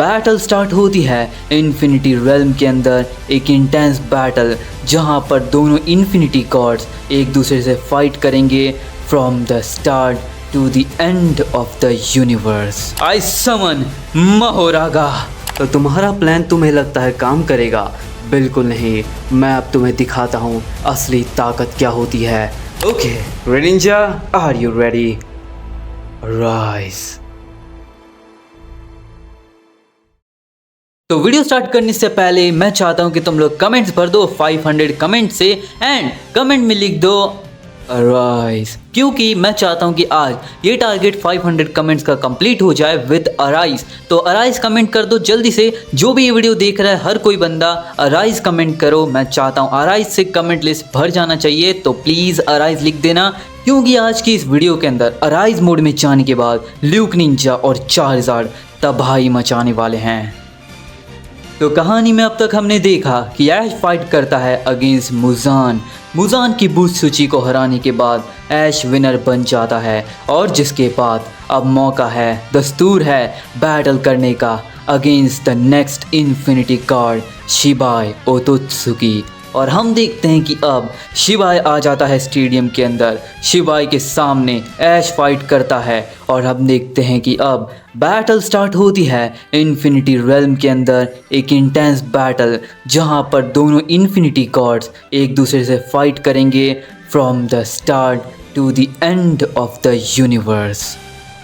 Battle start होती है infinity realm के अंदर, एक इंटेंस बैटल जहां पर दोनों इन्फिनिटी गॉड्स एक दूसरे से फाइट करेंगे from the start to the end of the universe. I summon Mahoraga. तो तुम्हारा प्लान तुम्हें लगता है काम करेगा? बिल्कुल नहीं, मैं अब तुम्हें दिखाता हूँ असली ताकत क्या होती है। Okay Reninja, are you ready? Rise. तो वीडियो स्टार्ट करने से पहले मैं चाहता हूं कि तुम लोग कमेंट्स भर दो 500 कमेंट से, एंड कमेंट में लिख दो अराइज, क्योंकि मैं चाहता हूं कि आज ये टारगेट 500 कमेंट्स का कंप्लीट हो जाए विद अराइज। तो अराइज कमेंट कर दो जल्दी से, जो भी ये वीडियो देख रहा है हर कोई बंदा अराइज कमेंट करो। मैं चाहता हूं अराइज से कमेंट लिस्ट भर जाना चाहिए, तो प्लीज़ अराइज लिख देना, क्योंकि आज की इस वीडियो के अंदर अराइज मोड में जाने के बाद ल्यूक निंजा और चार्जार्ड तबाही मचाने वाले हैं। तो कहानी में अब तक हमने देखा कि ऐश फाइट करता है अगेंस्ट मुजान। मुजान की बूस्ट सूची को हराने के बाद ऐश विनर बन जाता है, और जिसके बाद अब मौका है, दस्तूर है बैटल करने का against the next infinity god Shibai Otsutsuki. और हम देखते हैं कि अब शिबाई आ जाता है स्टेडियम के अंदर। शिबाई के सामने ऐश फाइट करता है, और हम देखते हैं कि अब बैटल स्टार्ट होती है इन्फिनिटी रेल्म के अंदर, एक इंटेंस बैटल जहां पर दोनों इन्फिनिटी गॉड्स एक दूसरे से फाइट करेंगे from the start to the end of the universe.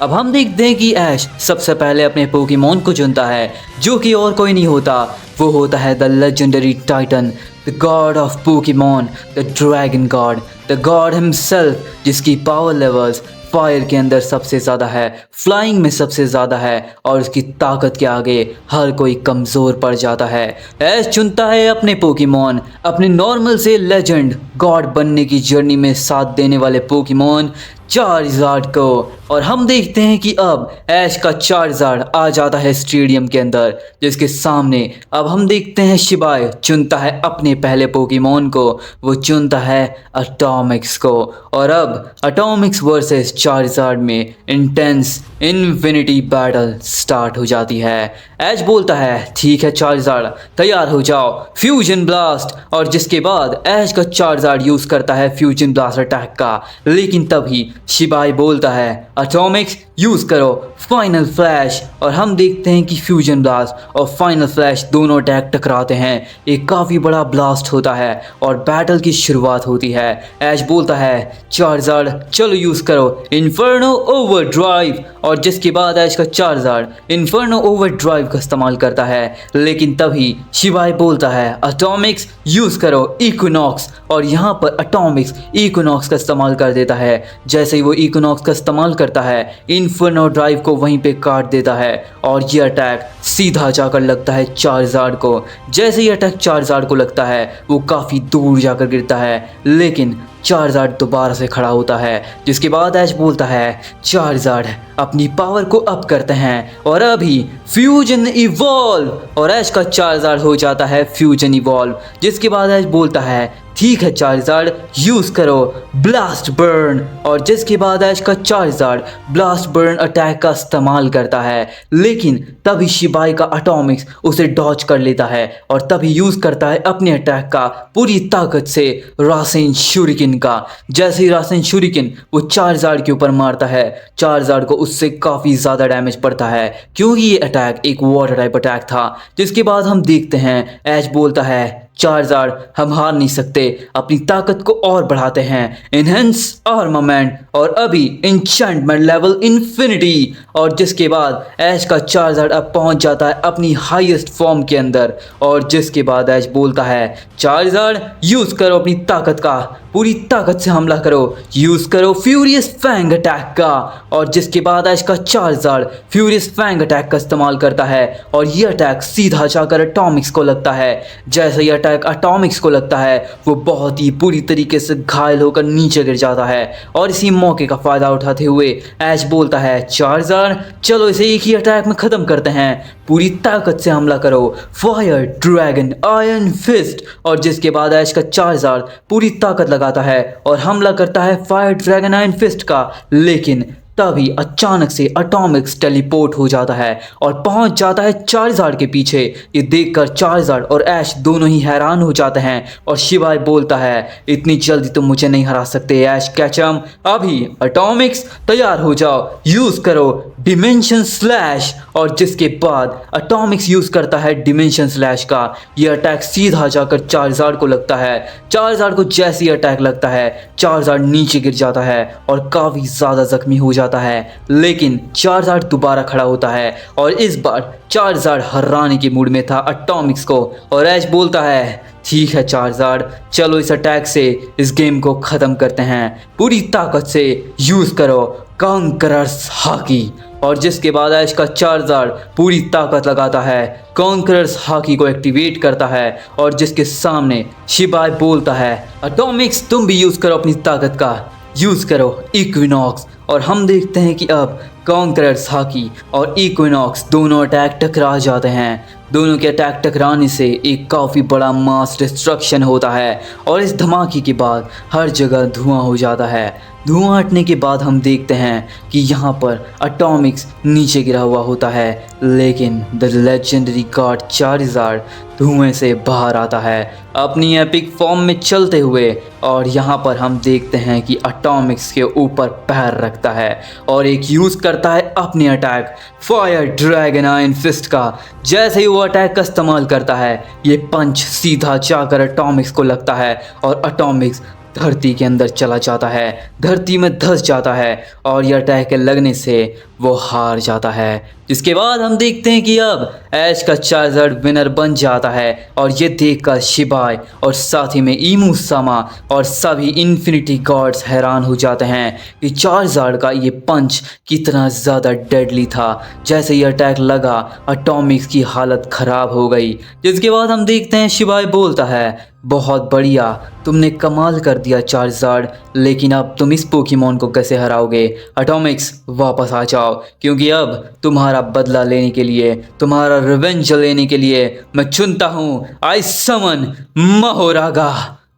अब हम देखते हैं कि ऐश सबसे पहले अपने पोकेमॉन को चुनता है, जो कि और कोई नहीं होता, वो होता है the legendary Titan, the God of Pokemon, the dragon God, the God himself, जिसकी पावर लेवल्स फायर के अंदर सबसे ज़्यादा है, फ्लाइंग में सबसे ज़्यादा है, और उसकी ताकत के आगे हर कोई कमज़ोर पड़ जाता है। ऐश चुनता है अपने पोकेमॉन, अपने नॉर्मल से लेजेंड गॉड बनने की जर्नी में साथ देने वाले पोकेमॉन चार्जार्ड को, और हम देखते हैं कि अब ऐश का चार्जार्ड आ जाता है स्टेडियम के अंदर, जिसके सामने अब हम देखते हैं शिबाई चुनता है अपने पहले पोकेमॉन को, वो चुनता है एटॉमिक्स को, और अब एटॉमिक्स वर्सेस चार्जार्ड में इंटेंस इन्फिनिटी बैटल स्टार्ट हो जाती है। ऐश बोलता है ठीक है चार्जार्ड, तैयार हो जाओ, फ्यूजन ब्लास्ट, और जिसके बाद ऐश का चार्जार्ड यूज़ करता है फ्यूजन ब्लास्ट अटैक का, लेकिन तभी शिबाई बोलता है एटॉमिक्स यूज़ करो फाइनल फ्लैश, और हम देखते हैं कि फ्यूजन ब्लास्ट और फाइनल फ्लैश दोनों अटैक टकराते हैं। एक काफ़ी बड़ा ब्लास्ट होता है और बैटल की शुरुआत होती है। ऐश बोलता है चार्जार्ड चलो यूज़ करो इन्फर्नो ओवरड्राइव, और जिसके बाद ऐश का चार्जार्ड इन्फर्नो ओवरड्राइव का इस्तेमाल करता है, लेकिन तभी शिबाई बोलता है एटॉमिक्स यूज़ करो इक्विनॉक्स, और यहाँ पर एटॉमिक्स इक्विनॉक्स का इस्तेमाल कर देता है। जैसे ही वो इक्विनॉक्स का इस्तेमाल करता है, इन्फर्नो ड्राइव को वहीं पे काट देता है, और ये अटैक सीधा जाकर लगता है चार्जार्ड को। जैसे ही अटैक चार्जार्ड को लगता है, वो काफ़ी दूर जाकर गिरता है, लेकिन चार्जार्ड दोबारा से खड़ा होता है, जिसके बाद ऐश बोलता है चार्जार्ड अपनी पावर को अप करते हैं, और अभी फ्यूजन इवॉल्व, और ऐश का चार्जार्ड हो जाता है फ्यूजन इवॉल्व, जिसके बाद ऐश बोलता है ठीक है चार्जार्ड यूज़ करो ब्लास्ट बर्न, और जिसके बाद ऐश का चार्जार्ड ब्लास्ट बर्न अटैक का इस्तेमाल करता है, लेकिन तभी शिबाई का एटॉमिक्स उसे डॉज कर लेता है, और तभी यूज़ करता है अपने अटैक का पूरी ताकत से रासेन शूरिकन का। जैसे ही रासेन शूरिकन वो चार्जार्ड के ऊपर मारता है, चार्जार्ड को उससे काफ़ी ज़्यादा डैमेज पड़ता है, क्योंकि ये अटैक एक वाटर टाइप अटैक था। जिसके बाद हम देखते हैं ऐश बोलता है चार्जार्ड हम हार नहीं सकते, अपनी ताकत को और बढ़ाते हैं, इनहेंस आर्मामेंट, और अभी इंचेंटमेंट लेवल इन्फिनिटी, और जिसके बाद ऐश का चार्जार्ड अब पहुंच जाता है अपनी हाईएस्ट फॉर्म के अंदर, और जिसके बाद ऐश बोलता है चार्जार्ड यूज़ करो अपनी ताकत का, पूरी ताकत से हमला करो, यूज़ करो फ्यूरियस फैंग अटैक का, और जिसके बाद ऐश का चार्जार्ड फ्यूरियस फैंग अटैक का इस्तेमाल करता है, और ये अटैक सीधा जाकर एटॉमिक्स को लगता है। जैसे ही अटैक एटॉमिक्स को लगता है वो बहुत ही बुरी तरीके से घायल होकर नीचे गिर जाता है। और इसी मौके का फ़ायदा उठाते हुए ऐश बोलता है चार्जर चलो इसे एक ही अटैक में ख़त्म करते हैं, पूरी ताकत से हमला करो, फायर ड्रैगन आयरन फिस्ट। और जिसके बाद ऐश का चार्जर पूरी ताकत लगाता है और हमला करता है फायर ड्रैगन आयरन फिस्ट का। लेकिन तभी अचानक से एटॉमिक्स टेलीपोर्ट हो जाता है और पहुंच जाता है चार्जर के पीछे। ये देखकर चार्जर और ऐश दोनों ही हैरान हो जाते हैं और शिवाय बोलता है इतनी जल्दी तुम मुझे नहीं हरा सकते ऐश कैचम, अभी एटॉमिक्स तैयार हो जाओ, यूज करो डिमेंशन स्लैश। और जिसके बाद एटॉमिक्स यूज करता है डिमेंशन स्लैश का। ये अटैक सीधा जाकर चार्जर को लगता है। चार्जर को जैसे ही अटैक लगता है चार्जर नीचे गिर जाता है और काफी ज्यादा जख्मी हो जाता है। लेकिन चार्जर दोबारा खड़ा होता है और इस बार चार्जर हराने के मूड में था एटॉमिक्स को। और ऐश बोलता है ठीक है चार्जर चलो इस अटैक से इस गेम को ख़त्म करते हैं, पूरी ताकत से यूज़ करो कॉन्करर्स हाकी। और जिसके बाद ऐश का चार्जर पूरी ताकत लगाता है, कॉन्करर्स हाकी को एक्टिवेट करता है और जिसके सामने शिबाय बोलता है एटॉमिक्स तुम भी यूज़ करो अपनी ताकत का, यूज़ करो इक्विनॉक्स। और हम देखते हैं कि अब कॉन्करर्स हाकी और इक्विनॉक्स दोनों अटैक टकरा जाते हैं। दोनों के अटैक टकराने से एक काफ़ी बड़ा मास डिस्ट्रक्शन होता है और इस धमाके के बाद हर जगह धुआं हो जाता है। धुआं हटने के बाद हम देखते हैं कि यहाँ पर एटॉमिक्स नीचे गिरा हुआ होता है। लेकिन द लेजेंडरी गॉड चार्जर धुएं से बाहर आता है अपनी एपिक फॉर्म में चलते हुए। और यहाँ पर हम देखते हैं कि एटॉमिक्स के ऊपर पैर रखता है और एक यूज़ करता है अपने attack fire dragon iron fist का। जैसे ही वो अटैक का इस्तेमाल करता है ये पंच सीधा जाकर एटॉमिक्स को लगता है और एटॉमिक्स धरती के अंदर चला जाता है, धरती में धंस जाता है और यह अटैक के लगने से वो हार जाता है। जिसके बाद हम देखते हैं कि अब ऐश का चार्जर विनर बन जाता है और ये देखकर शिबाय और साथ ही में ईमू सामा और सभी इन्फिनिटी गॉड्स हैरान हो जाते हैं कि चार्जर का ये पंच कितना ज़्यादा डेडली था। जैसे ये अटैक लगा एटॉमिक्स की हालत ख़राब हो गई। जिसके बाद हम देखते हैं शिबाय बोलता है बहुत बढ़िया तुमने कमाल कर दिया चार्जर, लेकिन अब तुम इस पोकेमॉन को कैसे हराओगे? एटॉमिक्स वापस आ जाओ क्योंकि अब तुम्हारा बदला लेने के लिए, तुम्हारा रिवेंज लेने के लिए मैं चुनता हूँ आई समन महोरागा।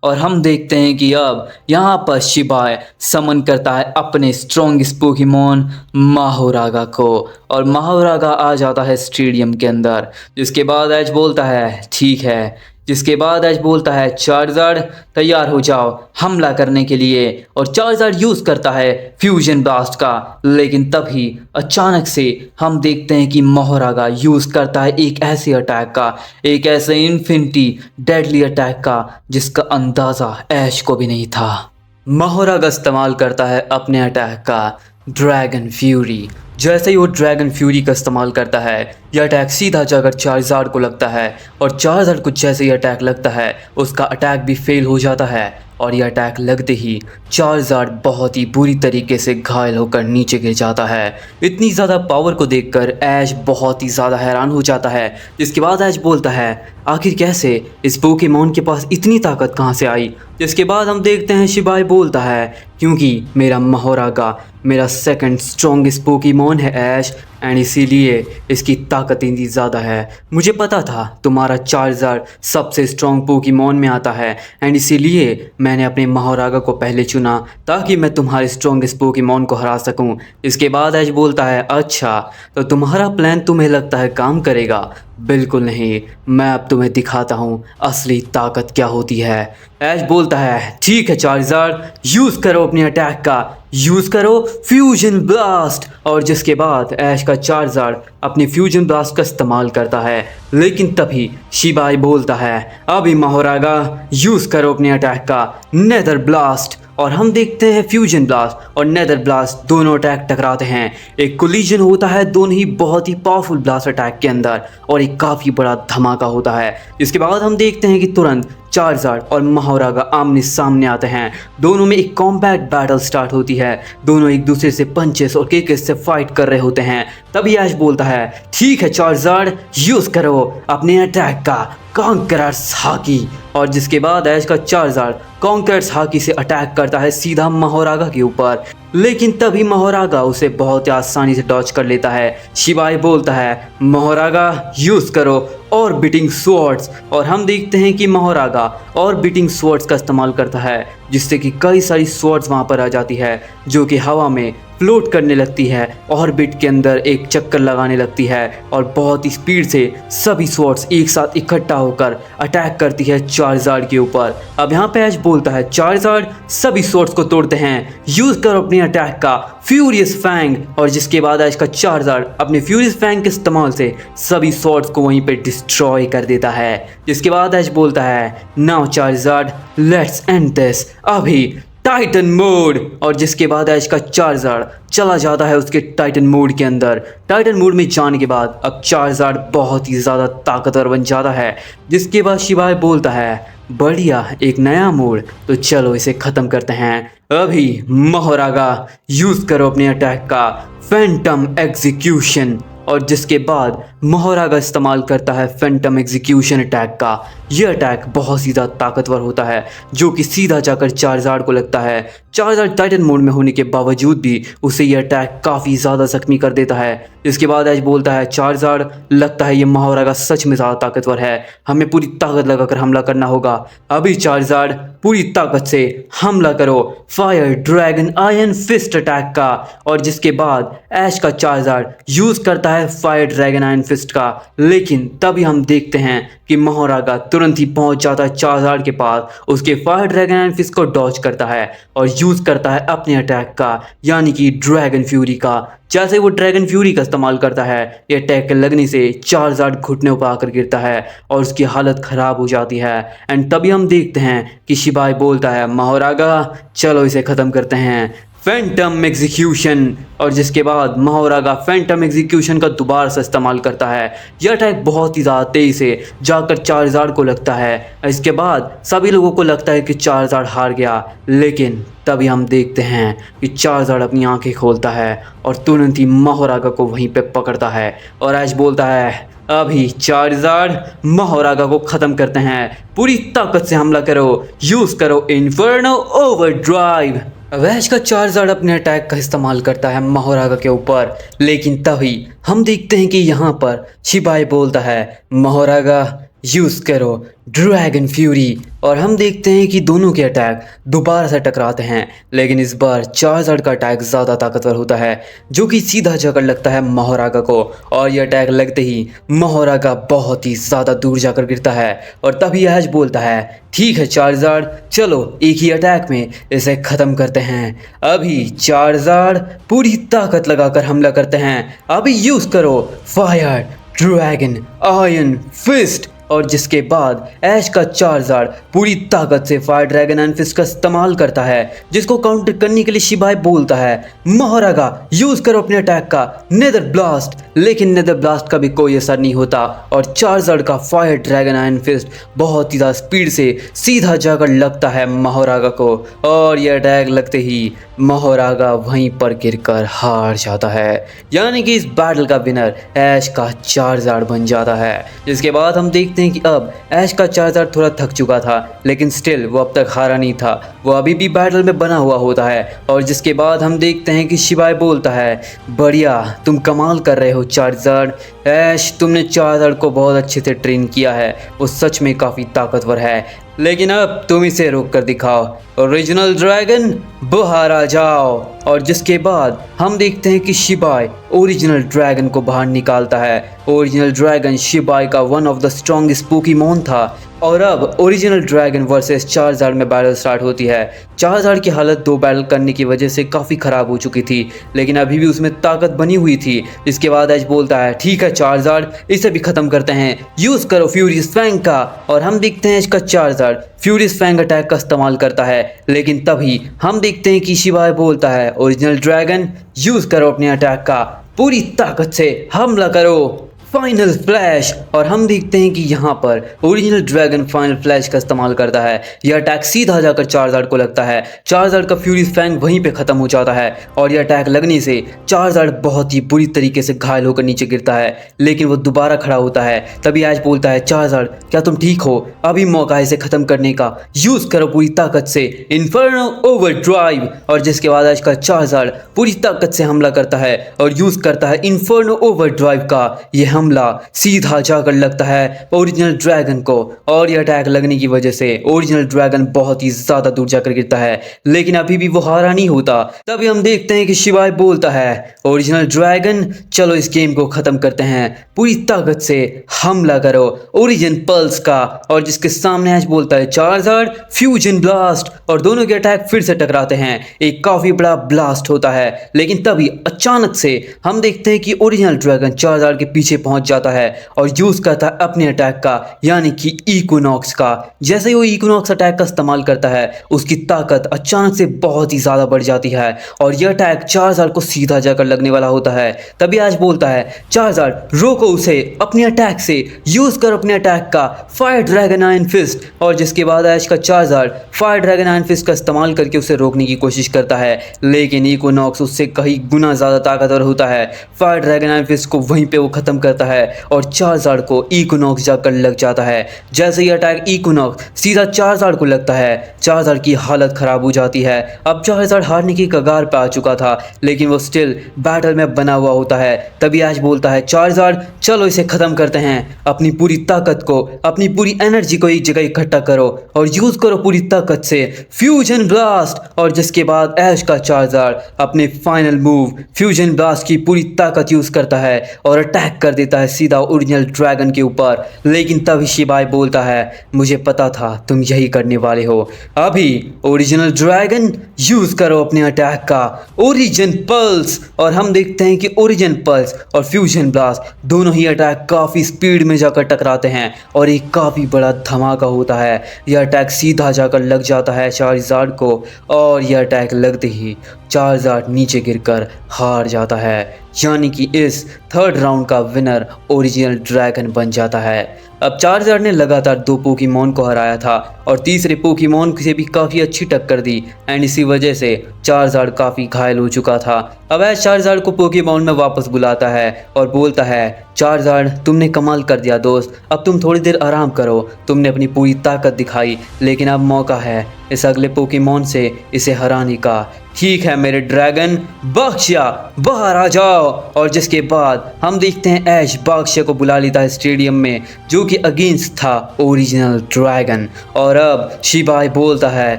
और हम देखते हैं कि अब यहाँ पर शिबाय समन करता है अपने स्ट्रॉन्गेस्ट पोकेमॉन महोरागा को और महोरागा आ जाता है स्टेडियम के अंदर। जिसके बाद एज बोलता है ठीक है। जिसके बाद एज बोलता है चार्जर तैयार हो जाओ हमला करने के लिए। और चार्जर यूज़ करता है फ्यूजन ब्लास्ट का। लेकिन तभी अचानक से हम देखते हैं कि महोरागा यूज़ करता है एक ऐसे अटैक का, एक ऐसे इन्फिनिटी डेडली अटैक का जिसका अंदाज़ा ऐश को भी नहीं था। महोरागा इस्तेमाल करता है अपने अटैक का ड्रैगन फ्यूरी। जैसे ही वो ड्रैगन फ्यूरी का इस्तेमाल करता है यह अटैक सीधा जाकर चार्जर को लगता है और चार्जर को जैसे ही अटैक लगता है उसका अटैक भी फेल हो जाता है और यह अटैक लगते ही चार्जर बहुत ही बुरी तरीके से घायल होकर नीचे गिर जाता है। इतनी ज़्यादा पावर को देखकर ऐश बहुत ही ज़्यादा हैरान हो जाता है। जिसके बाद ऐश बोलता है आखिर कैसे इस पोकेमॉन के पास इतनी ताकत कहाँ से आई? जिसके बाद हम देखते हैं शिबाय बोलता है क्योंकि मेरा महोरागा मेरा सेकंड स्ट्रॉन्गेस्ट पोकेमॉन है ऐश, एंड इसीलिए इसकी ताकत इतनी ज़्यादा है। मुझे पता था तुम्हारा चार्जर सबसे स्ट्रॉन्ग पोकेमॉन में आता है एंड इसीलिए मैंने अपने महोरागा को पहले चुना ताकि मैं तुम्हारे स्ट्रॉन्गेस्ट पोकेमॉन को हरा सकूं। इसके बाद ऐश बोलता है अच्छा तो तुम्हारा प्लान तुम्हें लगता है काम करेगा? बिल्कुल नहीं, मैं अब तुम्हें दिखाता हूँ असली ताकत क्या होती है। ऐश बोलता है ठीक है चार्जर यूज़ करो अपने अटैक का, यूज़ करो फ्यूजन ब्लास्ट। और जिसके बाद ऐश का चार्जर अपने फ्यूजन ब्लास्ट का इस्तेमाल करता है। लेकिन तभी शिबाय बोलता है अभी महोरागा यूज़ करो अपने अटैक का नेदर ब्लास्ट। और हम देखते हैं फ्यूजन ब्लास्ट और नेदर ब्लास्ट दोनों अटैक टकराते हैं। एक कोलिजन होता है दोनों ही बहुत ही पावरफुल ब्लास्ट अटैक के अंदर और एक काफ़ी बड़ा धमाका होता है। इसके बाद हम देखते हैं कि तुरंत चार्जार्ड और महारागा आमने सामने आते हैं। दोनों में एक कॉम्बैट बैटल स्टार्ट होती है। दोनों एक दूसरे से पंचेस और किक्स से फाइट कर रहे होते हैं। तभी ऐश बोलता है, ठीक है चार्जार्ड, यूज करो अपने अटैक का कॉन्करर्स हाकी। और जिसके बाद ऐश का चार्जार्ड कॉन्करर्स हाकी से अटैक करता है सीधा महारागा के ऊपर। लेकिन तभी महारागा उसे बहुत ही आसानी से डॉच कर लेता है। शिबाई बोलता है, महारागा यूज करो और बीटिंग स्वॉर्ड्स। और हम देखते हैं कि महारागा और बीटिंग स्वॉर्ड्स का इस्तेमाल करता है, जिससे कि कई सारी स्वॉर्ड्स वहाँ पर आ जाती है, जो कि हवा में फ्लोट करने लगती है, ऑर्बिट के अंदर एक चक्कर लगाने लगती है और बहुत ही स्पीड से सभी स्वॉर्ड्स एक साथ इकट्ठा होकर अटैक करती है चार्जार्ड के ऊपर। अब यहाँ पे ऐश बोलता है, चार्जार्ड सभी स्वॉर्ड्स को तोड़ते हैं, यूज करो अपने अटैक का फ्यूरियस फैंग। और जिसके बाद ऐश का चार्जार्ड अपने फ्यूरियस फैंग के इस्तेमाल से सभी स्वॉर्ड्स को वहीं पे डिस्ट्रॉय कर देता है। जिसके बाद ऐश बोलता है, now Charizard let's end this, अभी टाइटन मोड। और जिसके बाद ऐश का चार्जार्ड चला जाता है उसके टाइटन मोड के अंदर। टाइटन मोड में जाने के बाद अब चार्जार्ड बहुत ही ज़्यादा ताकतवर बन जाता है। जिसके बाद शिबाई बोलता है, बढ़िया, एक नया मोड, तो चलो इसे ख़त्म करते हैं। अभी महारागा यूज़ करो अपने अटैक का फैंटम एग्जीक्यूशन। और जिसके बाद महारागा इस्तेमाल करता है फैंटम एग्जीक्यूशन अटैक का। यह अटैक बहुत ही ज़्यादा ताकतवर होता है, जो कि सीधा जाकर चार्जार्ड को लगता है। चार्जार्ड टाइटन मोड में होने के बावजूद भी उसे यह अटैक काफ़ी ज़्यादा जख्मी कर देता है। इसके बाद ऐश बोलता है, चार्जार्ड लगता है ये महारागा सच में ज़्यादा ताकतवर है, हमें पूरी ताकत लगाकर हमला करना होगा। अभी चार्जार्ड पूरी ताकत से हमला करो fire dragon iron fist attack का। और जिसके बाद ऐश का चार्जार्ड यूज़ करता है फायर ड्रैगन आयरन फिस्ट का। लेकिन तभी हम देखते हैं कि महारागा तुरंत ही पहुंच जाता है चार्जार्ड के पास, उसके फायर ड्रैगन आयरन फिस्ट को डॉच करता है और यूज़ करता है अपने अटैक का, यानी कि ड्रैगन फ्यूरी का। जैसे वो ड्रैगन फ्यूरी का इस्तेमाल करता है, ये अटैक लगने से चार्जार्ड घुटने पर आकर गिरता है और उसकी हालत ख़राब हो जाती है। एंड तभी हम देखते हैं कि शिबाई बोलता है, महारागा चलो इसे ख़त्म करते हैं, फैंटम एग्जीक्यूशन। और जिसके बाद महारागा फैंटम एग्जीक्यूशन का दोबारा से इस्तेमाल करता है। यह अटैक बहुत ही ज़्यादा तेज़ी से जाकर चार्जार्ड को लगता है। इसके बाद सभी लोगों को लगता है कि चार्जार्ड हार गया, लेकिन तभी हम देखते हैं कि चार्जार्ड अपनी आंखें खोलता है और तुरंत ही महारागा को वहीं पे पकड़ता है। और ऐश बोलता है, अभी चार्जार्ड महारागा को ख़त्म करते हैं, पूरी ताकत से हमला करो, यूज़ करो इन्फर्नो ओवरड्राइव। अब ऐश का चार्जार्ड अपने अटैक का इस्तेमाल करता है महारागा के ऊपर। लेकिन तभी हम देखते हैं कि यहाँ पर शिबाई बोलता है, महारागा यूज़ करो ड्रैगन फ्यूरी। और हम देखते हैं कि दोनों के अटैक दोबारा से टकराते हैं, लेकिन इस बार चार्जार्ड का अटैक ज़्यादा ताकतवर होता है, जो कि सीधा जाकर लगता है महारागा को। और यह अटैक लगते ही महारागा बहुत ही ज़्यादा दूर जाकर गिरता है। और तभी ऐश बोलता है, ठीक है चार्जार्ड, चलो एक ही अटैक में इसे ख़त्म करते हैं। अभी चार्जार्ड पूरी ताकत लगाकर हमला करते हैं। अभी यूज़ करो फायर ड्रैगन आयरन फिस्ट। और जिसके बाद ऐश का चार्जार्ड पूरी ताकत से फायर ड्रैगन आयरन फिस्ट का इस्तेमाल करता है, जिसको काउंटर करने के लिए शिबाई बोलता है, महारागा यूज़ करो अपने अटैक का नेदर ब्लास्ट। लेकिन नेदर ब्लास्ट का भी कोई असर नहीं होता और चार्जार्ड का फायर ड्रैगन आयरन फिस्ट बहुत ही ज़्यादा स्पीड से सीधा जाकर लगता है महारागा को। और यह अटैक लगते ही महारागा वहीं पर गिरकर हार जाता है, यानी कि इस बैटल का विनर ऐश का चार्जार्ड बन जाता है। जिसके बाद हम देखते हैं कि अब ऐश का चार्जार्ड थोड़ा थक चुका था, लेकिन स्टिल वो अब तक हारा नहीं था, वो अभी भी बैटल में बना हुआ होता है। और जिसके बाद हम देखते हैं कि शिबाई बोलता है, बढ़िया, तुम कमाल कर रहे हो चार्जार्ड। ऐश, तुमने चार्जार्ड को बहुत अच्छे से ट्रेन किया है, वो सच में काफ़ी ताकतवर है, लेकिन अब तुम इसे रोक कर दिखाओ, ओरिजिनल ड्रैगन बाहर आ जाओ। और जिसके बाद हम देखते हैं कि शिबाई ओरिजिनल ड्रैगन को बाहर निकालता है। ओरिजिनल ड्रैगन शिबाई का one of the strongest Pokemon था। और अब ओरिजिनल ड्रैगन वर्सेस चार्जार्ड में बैटल स्टार्ट होती है। चार्जार्ड की हालत 2 बैटल करने की वजह से काफ़ी ख़राब हो चुकी थी, लेकिन अभी भी उसमें ताकत बनी हुई थी। इसके बाद ऐश बोलता है, ठीक है चार्जार्ड, इसे भी ख़त्म करते हैं, यूज़ करो फ्यूरियस फैंग का। और हम देखते हैं इसका चार्जार्ड फ्यूरियस फैंग अटैक का इस्तेमाल करता है, लेकिन तभी हम देखते हैं कि शिबाई बोलता है, ओरिजिनल ड्रैगन यूज़ करो अपने अटैक का, पूरी ताकत से हमला करो फाइनल फ्लैश। और हम देखते हैं कि यहाँ पर ओरिजिनल ड्रैगन फाइनल फ्लैश का इस्तेमाल करता है। यह अटैक सीधा जाकर चार्जार्ड को लगता है। चार्जार्ड का फ्यूरियस फैंग वहीं पे खत्म हो जाता है और यह अटैक लगने से चार्जार्ड बहुत ही बुरी तरीके से घायल होकर नीचे गिरता है, लेकिन वो दोबारा खड़ा होता है। तभी ऐश बोलता है, चार्जार्ड क्या तुम ठीक हो? अभी मौका है इसे खत्म करने का, यूज करो पूरी ताकत से इन्फर्नो ओवरड्राइव। और जिसके बाद ऐश का चार्जार्ड पूरी ताकत से हमला करता है और यूज करता है इन्फर्नो ओवरड्राइव का। यह हमला सीधा जाकर लगता है ओरिजिनल ड्रैगन को और यह अटैक लगने की वजह से ओरिजिनल ड्रैगन बहुत ही ज्यादा दूर जाकर गिरता है, लेकिन अभी भी वो हारा नहीं होता। तभी हम देखते हैं कि शिवाय बोलता है, ओरिजिनल ड्रैगन चलो इस गेम को खत्म करते हैं, पूरी ताकत से हमला करो ओरिजिन पल्स का। और जिसके सामने ऐश बोलता है, चार्जार्ड फ्यूजन ब्लास्ट। और दोनों के अटैक फिर से टकराते हैं। एक काफी बड़ा ब्लास्ट होता है, लेकिन तभी अचानक से हम देखते हैं कि ओरिजिनल ड्रैगन चार्जार्ड के पीछे पहुंच जाता है और यूज करता है अपने अटैक का, यानी कि इक्विनॉक्स का। जैसे ही वो इक्विनॉक्स अटैक का इस्तेमाल करता है, उसकी ताकत अचानक से बहुत ही ज्यादा बढ़ जाती है और यह अटैक चार्जार्ड को सीधा जाकर लगने वाला होता है। तभी ऐश बोलता है, चार्जार्ड रोको उसे अपने अटैक से, यूज कर अपने अटैक का फायर ड्रैगन आयरन फिस्ट। और जिसके बाद ऐश का Charizard fire dragon iron fist का इस्तेमाल करके उसे रोकने की कोशिश करता है, लेकिन इक्विनॉक्स उससे कहीं गुना ज्यादा ताकतवर होता है। फायर ड्रैगन आयरन फिस्ट को वहीं पे वो खत्म करता है और चार्जार्ड को इक्विनॉक्स जाकर लग जाता है। जैसे ही अटैक इक्विनॉक्स सीधा चार्जार्ड को लगता है, चार्जार्ड की हालत खराब हो जाती है। अब चार्जार्ड हारने की कगार पे आ चुका था, लेकिन वो स्टिल बैटल में बना हुआ होता है। तभी ऐश बोलता है, चार्जार्ड चलो इसे खत्म करते हैं, अपनी पूरी ताकत को, अपनी पूरी एनर्जी को एक जगह इकट्ठा करो और यूज करो पूरी ताकत से फ्यूजन ब्लास्ट। और जिसके बाद ऐश का चार्जार्ड अपने फाइनल मूव फ्यूजन ब्लास्ट की पूरी ताकत यूज करता है और अटैक कर देता है सीधा ओरिजिनल ड्रैगन के ऊपर। लेकिन तभी शिबाई बोलता है, मुझे पता था तुम यही करने वाले हो। अभी ओरिजिनल ड्रैगन यूज करो अपने अटैक का ओरिजिन पल्स। और हम देखते हैं कि ओरिजिन पल्स और फ्यूजन ब्लास्ट दोनों ही अटैक काफी स्पीड में जाकर टकराते हैं और एक काफी बड़ा धमाका होता है। यह अटैक सीधा जाकर लग जाता है चार्जार्ड को और यह अटैक लगते ही चार्जार्ड नीचे गिरकर हार जाता है, यानी कि इस थर्ड राउंड का विनर ओरिजिनल ड्रैगन बन जाता है। अब चार्जार्ड ने लगातार 2 पोकेमॉन को हराया था और तीसरे पोकेमॉन से भी काफ़ी अच्छी टक्कर दी एंड इसी वजह से चार्जार्ड काफ़ी घायल हो चुका था। अब ऐश चार्जार्ड को पोकेमॉन में वापस बुलाता है और बोलता है, चार्जार्ड तुमने कमाल कर दिया दोस्त, अब तुम थोड़ी देर आराम करो, तुमने अपनी पूरी ताकत दिखाई, लेकिन अब मौका है इस अगले पोकेमॉन से इसे हराने का। ठीक है मेरे ड्रैगन, बाक्ष्या बाहर आ जाओ। और जिसके बाद हम देखते हैं ऐश बाक्ष्या को बुला लेता है स्टेडियम में, जो कि अगेंस्ट था ओरिजिनल ड्रैगन। और अब शिबाई बोलता है,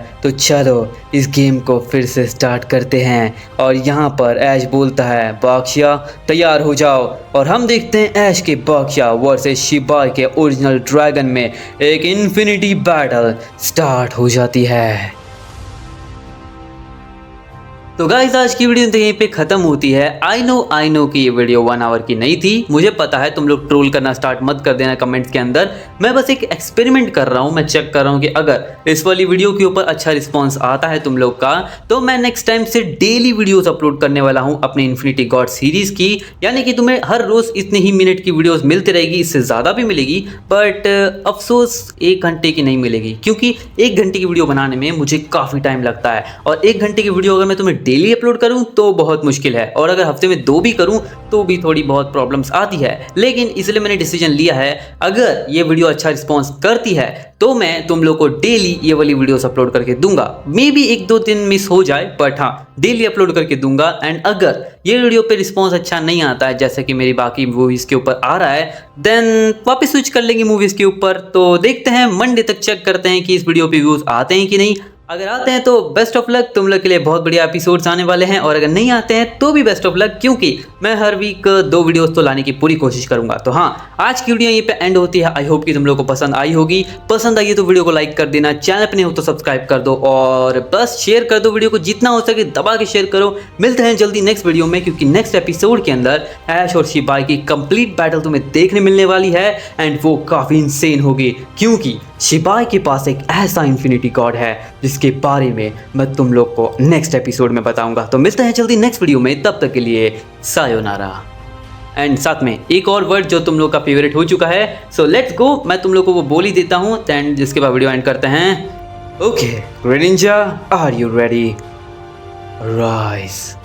तो चलो इस गेम को फिर से स्टार्ट करते हैं। और यहाँ पर ऐश बोलता है, बाक्ष्या तैयार हो जाओ। और हम देखते हैं ऐश के बाक्ष्या वर्सेस शिबाई के ओरिजिनल ड्रैगन में एक इन्फिनिटी बैटल स्टार्ट हो जाती है। तो गाइस आज की वीडियो तो यहीं पे खत्म होती है। आई नो कि ये वीडियो 1 आवर की नहीं थी, मुझे पता है। तुम लोग ट्रोल करना स्टार्ट मत कर देना कमेंट्स के अंदर। मैं बस एक एक्सपेरिमेंट कर रहा हूँ, मैं चेक कर रहा हूँ कि अगर इस वाली वीडियो के ऊपर अच्छा रिस्पॉन्स आता है तुम लोग का, तो मैं नेक्स्ट टाइम से डेली वीडियोस अपलोड करने वाला हूँ अपने इन्फिनिटी गॉड सीरीज की। यानी कि तुम्हें हर रोज इतने ही मिनट की वीडियोस मिलती रहेगी, इससे ज़्यादा भी मिलेगी, बट अफसोस 1 घंटे की नहीं मिलेगी, क्योंकि 1 घंटे की वीडियो बनाने में मुझे काफ़ी टाइम लगता है। और 1 घंटे की वीडियो अगर मैं तुम्हें डेली अपलोड करूं तो बहुत मुश्किल है, और अगर हफ्ते में 2 भी करूं तो भी थोड़ी बहुत प्रॉब्लम्स आती है। लेकिन इसलिए मैंने डिसीजन लिया है, अगर ये वीडियो अच्छा रिस्पॉन्स करती है तो मैं तुम लोग को डेली ये वाली वीडियोस अपलोड करके दूंगा। मे बी 1-2 दिन मिस हो जाए, बट हाँ डेली अपलोड करके दूंगा। एंड अगर ये वीडियो पे रिस्पॉन्स अच्छा नहीं आता है, जैसे कि मेरी बाकी मूवीज़ के ऊपर आ रहा है, देन वापस स्विच कर लेंगे मूवीज़ के ऊपर। तो देखते हैं, मंडे तक चेक करते हैं कि इस वीडियो पे व्यूज़ आते हैं कि नहीं। अगर आते हैं तो बेस्ट ऑफ लक, तुम लोग के लिए बहुत बढ़िया एपिसोड्स आने वाले हैं। और अगर नहीं आते हैं तो भी बेस्ट ऑफ लक, क्योंकि मैं हर वीक 2 वीडियोस तो लाने की पूरी कोशिश करूंगा। तो हाँ, आज की वीडियो यहीं पे एंड होती है। आई होप कि तुम लोगों को पसंद आई होगी। पसंद आई है तो वीडियो को लाइक कर देना, चैनल पे नहीं हो तो सब्सक्राइब कर दो, और बस शेयर कर दो वीडियो को, जितना हो सके दबा के शेयर करो। मिलते हैं जल्दी नेक्स्ट वीडियो में, क्योंकि नेक्स्ट एपिसोड के अंदर ऐश और शिबाई की कंप्लीट बैटल तुम्हें देखने मिलने वाली है। एंड वो काफ़ी इंसेन होगी, क्योंकि शिबाई के पास एक ऐसा इन्फिनिटी गॉड है जिसके बारे में मैं तुम लोग को नेक्स्ट एपिसोड में बताऊंगा। तो मिलते हैं जल्दी नेक्स्ट वीडियो में, तब तक के लिए सायोनारा। एंड साथ में एक और वर्ड जो तुम लोग का फेवरेट हो चुका है। सो लेट्स गो, मैं तुम लोग को वो बोल ही देता हूँ, देन जिसके बाद वीडियो एंड करते हैं। Okay, Greninja, are you ready? Rice.